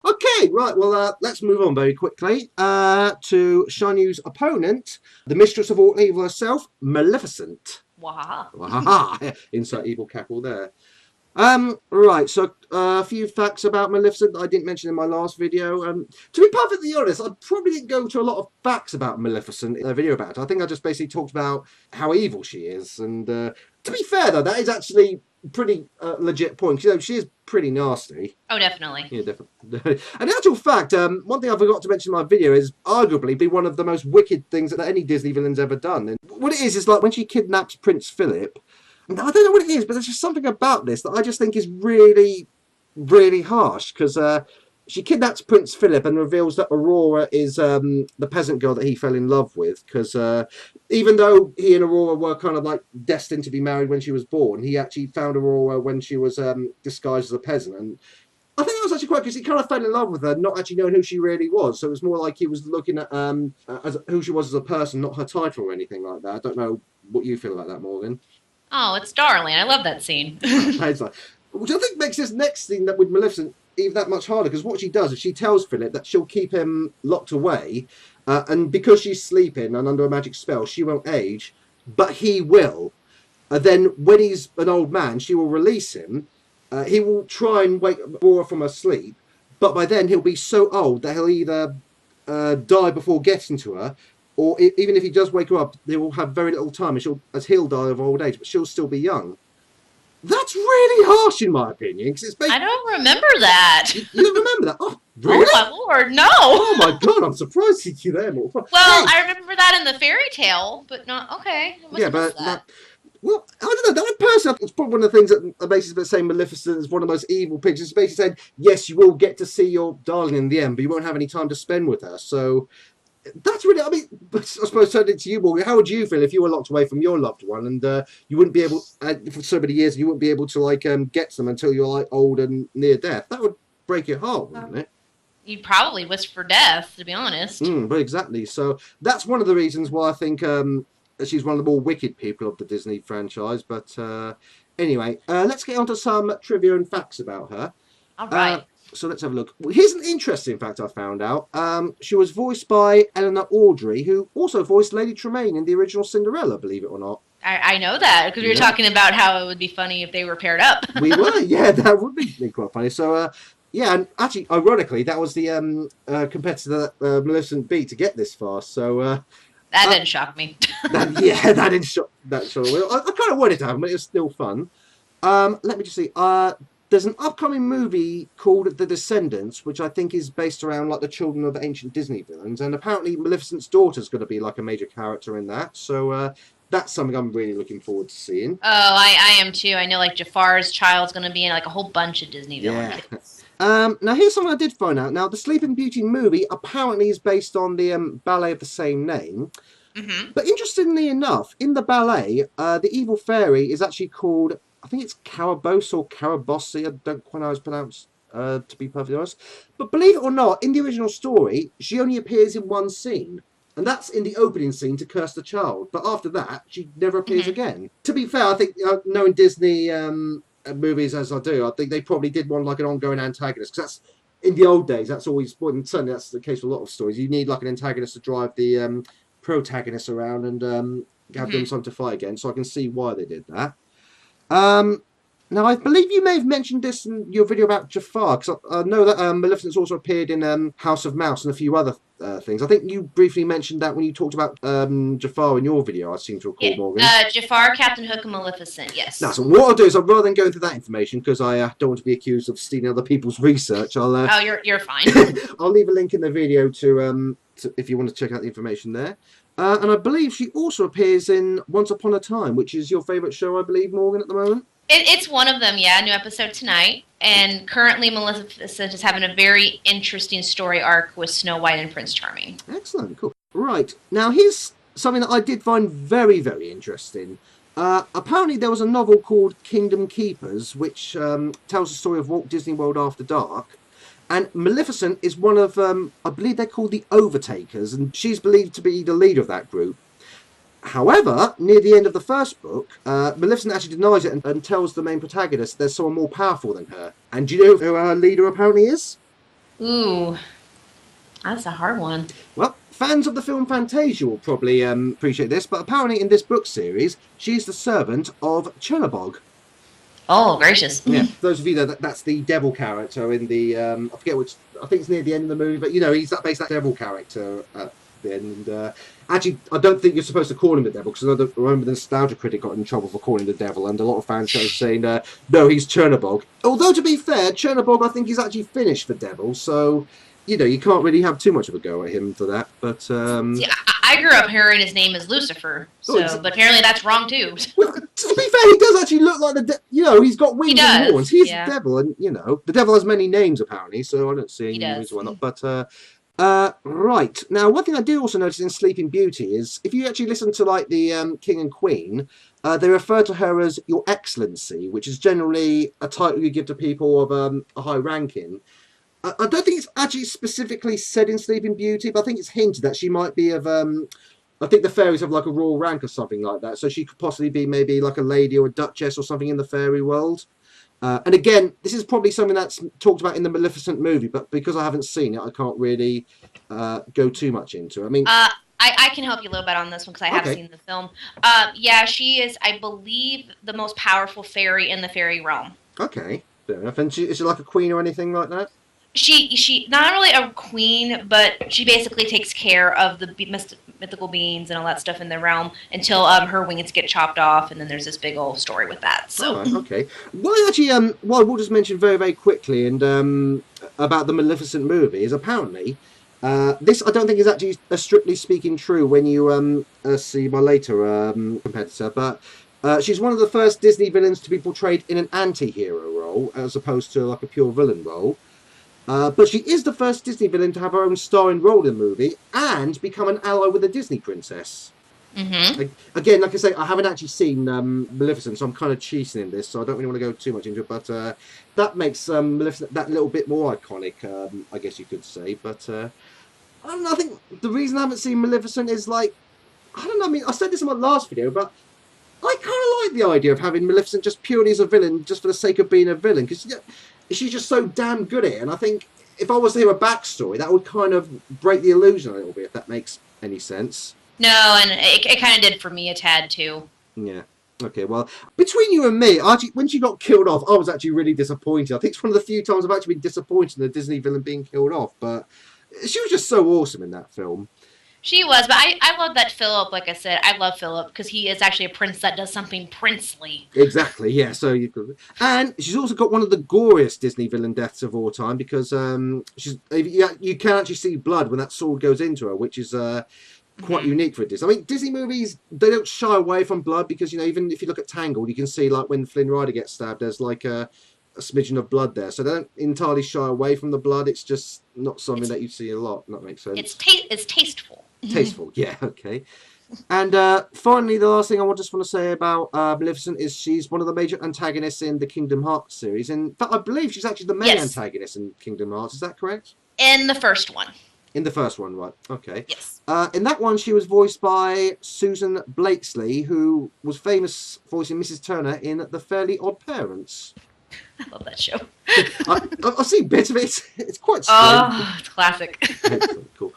Okay, right, well, let's move on very quickly to Shanyu's opponent, the mistress of all evil herself, Maleficent. Wahaha. Wahaha! Insert evil capital there. Right, so a few facts about Maleficent that I didn't mention in my last video. To be perfectly honest, I probably didn't go to a lot of facts about Maleficent in a video about it. I think I just basically talked about how evil she is. And to be fair, though, that is actually pretty legit point. You know, she is pretty nasty. Oh, definitely. Yeah, definitely. And in actual fact, one thing I forgot to mention in my video is arguably be one of the most wicked things that any Disney villain's ever done. And what it is like when she kidnaps Prince Philip. I don't know what it is, but there's just something about this that I just think is really, really harsh. Because she kidnaps Prince Philip and reveals that Aurora is the peasant girl that he fell in love with. Because even though he and Aurora were kind of like destined to be married when she was born, he actually found Aurora when she was disguised as a peasant. And I think that was actually quite because he kind of fell in love with her, not actually knowing who she really was. So it was more like he was looking at as who she was as a person, not her title or anything like that. I don't know what you feel about that, Morgan. Oh, it's darling. I love that scene. Which I think makes this next thing that with Maleficent even that much harder, because what she does is she tells Philip that she'll keep him locked away, and because she's sleeping and under a magic spell, she won't age, but he will. Then when he's an old man, she will release him. He will try and wake Aurora from her sleep, but by then he'll be so old that he'll either die before getting to her, or even if he does wake her up, they will have very little time, and as he'll die of old age, but she'll still be young. That's really harsh, in my opinion. Because it's I don't remember that. You don't remember that? Oh, really? Oh my lord, no. Oh my god, I'm surprised you there. Well, Well, I remember that in the fairy tale, but not okay. Yeah, but well, I don't know. That person, it's probably one of the things that are basically saying Maleficent is one of the most evil pigs. It's basically saying, yes, you will get to see your darling in the end, but you won't have any time to spend with her. So that's really, I mean, I suppose turning it to you, Morgan, how would you feel if you were locked away from your loved one and you wouldn't be able, for so many years, you wouldn't be able to like get to them until you're like old and near death? That would break your heart, wouldn't it? You'd probably wish for death, to be honest. But exactly. So that's one of the reasons why I think she's one of the more wicked people of the Disney franchise. But anyway, let's get on to some trivia and facts about her. All right. So let's have a look. Well, here's an interesting fact I found out. She was voiced by Eleanor Audrey, who also voiced Lady Tremaine in the original Cinderella, believe it or not. I know that, because we were talking about how it would be funny if they were paired up. We were, yeah, that would be quite funny. So, yeah, and actually, ironically, that was the competitor that Maleficent beat to get this far. So that didn't shock me. that didn't shock. That sure. I kind of wanted to have them, but it was still fun. Let me just see. There's an upcoming movie called The Descendants, which I think is based around like the children of ancient Disney villains, and apparently Maleficent's daughter's going to be like a major character in that. So that's something I'm really looking forward to seeing. Oh, I am too. I know like Jafar's child's going to be in like a whole bunch of Disney villain kids. Now here's something I did find out. Now the Sleeping Beauty movie apparently is based on the ballet of the same name. Mm-hmm. But interestingly enough, in the ballet, the evil fairy is actually called, I think it's Carabosse or Carabosse, I don't quite know how it's pronounced, to be perfectly honest. But believe it or not, in the original story, she only appears in one scene. And that's in the opening scene to curse the child. But after that, she never appears again. To be fair, I think, knowing Disney movies as I do, I think they probably did want like an ongoing antagonist. Because that's, in the old days, that's always, well, and certainly that's the case for a lot of stories. You need like an antagonist to drive the protagonist around and have them something to fight against. So I can see why they did that. Now, I believe you may have mentioned this in your video about Jafar, because I know that Maleficent's also appeared in House of Mouse and a few other things. I think you briefly mentioned that when you talked about Jafar in your video, I seem to recall, Morgan. Jafar, Captain Hook, and Maleficent, yes. Now, so what I'll do is, rather than going through that information, because I don't want to be accused of stealing other people's research, I'll... oh, you're fine. I'll leave a link in the video to if you want to check out the information there. And I believe she also appears in Once Upon a Time, which is your favourite show, I believe, Morgan, at the moment? It's one of them, yeah. New episode tonight. And currently Maleficent is having a very interesting story arc with Snow White and Prince Charming. Excellent, cool. Right, now here's something that I did find very, very interesting. Apparently there was a novel called Kingdom Keepers, which tells the story of Walt Disney World After Dark. And Maleficent is one of, I believe they're called the Overtakers, and she's believed to be the leader of that group. However, near the end of the first book, Maleficent actually denies it and tells the main protagonist there's someone more powerful than her. And do you know who her leader apparently is? Ooh, that's a hard one. Well, fans of the film Fantasia will probably appreciate this, but apparently in this book series, she's the servant of Chernabog. Oh, gracious. Yeah, for those of you that's the devil character in the I forget which, I think it's near the end of the movie, but he's that devil character at the end. And actually, I don't think you're supposed to call him the devil because I remember the Nostalgia Critic got in trouble for calling him the devil, and a lot of fans are saying no, he's Chernabog. Although to be fair, Chernabog I think he's actually finished for devil, so you can't really have too much of a go at him for that. But See, I grew up hearing his name is Lucifer, but apparently that's wrong too. well, to be fair, he does actually look like he's got wings and horns. He's yeah. the devil, and the devil has many names apparently, so I don't see any reason why not. But right now, one thing I do also notice in Sleeping Beauty is if you actually listen to like the King and Queen, they refer to her as Your Excellency, which is generally a title you give to people of a high ranking. I don't think it's actually specifically said in Sleeping Beauty, but I think it's hinted that she might be of I think the fairies have like a royal rank or something like that, so she could possibly be maybe like a lady or a duchess or something in the fairy world. And again, this is probably something that's talked about in the Maleficent movie, but because I haven't seen it, I can't really go too much into it. I mean, I can help you a little bit on this one because I have seen the film. Yeah, she is, I believe, the most powerful fairy in the fairy realm. Okay, fair enough. And is she like a queen or anything like that? She not really a queen, but she basically takes care of the mythical beings and all that stuff in the realm until her wings get chopped off, and then there's this big old story with that. So okay, well, actually, what we'll just mention very very quickly and about the Maleficent movie is apparently this I don't think is actually strictly speaking true when you see my later competitor, but. She's one of the first Disney villains to be portrayed in an anti-hero role as opposed to like a pure villain role. But she is the first Disney villain to have her own starring role in the movie and become an ally with a Disney princess. Mm-hmm. Again, like I say, I haven't actually seen Maleficent, so I'm kind of cheating in this, so I don't really want to go too much into it. But that makes Maleficent that little bit more iconic, I guess you could say. But I don't know, I think the reason I haven't seen Maleficent is like, I don't know, I mean, I said this in my last video, but I kind of like the idea of having Maleficent just purely as a villain, just for the sake of being a villain, because she's just so damn good at it. And I think if I was to hear a backstory, that would kind of break the illusion a little bit, if that makes any sense. No, and it kind of did for me a tad too. Yeah. Okay, well, between you and me, actually, when she got killed off, I was actually really disappointed. I think it's one of the few times I've actually been disappointed in a Disney villain being killed off, but she was just so awesome in that film. She was, but I love that Philip, like I said, I love Philip because he is actually a prince that does something princely. Exactly, yeah, so you could... And she's also got one of the goriest Disney villain deaths of all time because you can actually see blood when that sword goes into her, which is quite unique for Disney. I mean, Disney movies, they don't shy away from blood because, even if you look at Tangled, you can see, like, when Flynn Rider gets stabbed, there's, like, a smidgen of blood there. So they don't entirely shy away from the blood. It's just not something that you see a lot. That makes sense. It's tasteful. Tasteful, yeah, okay. And finally, the last thing I just want to say about Maleficent is she's one of the major antagonists in the Kingdom Hearts series. In fact, I believe she's actually the main antagonist in Kingdom Hearts. Is that correct? In the first one. In the first one, right. Okay. Yes. In that one, she was voiced by Susan Blakesley, who was famous voicing Mrs. Turner in The Fairly Odd Parents. I love that show. I've seen bits of it. It's quite strange. Oh, it's classic. Excellent, cool.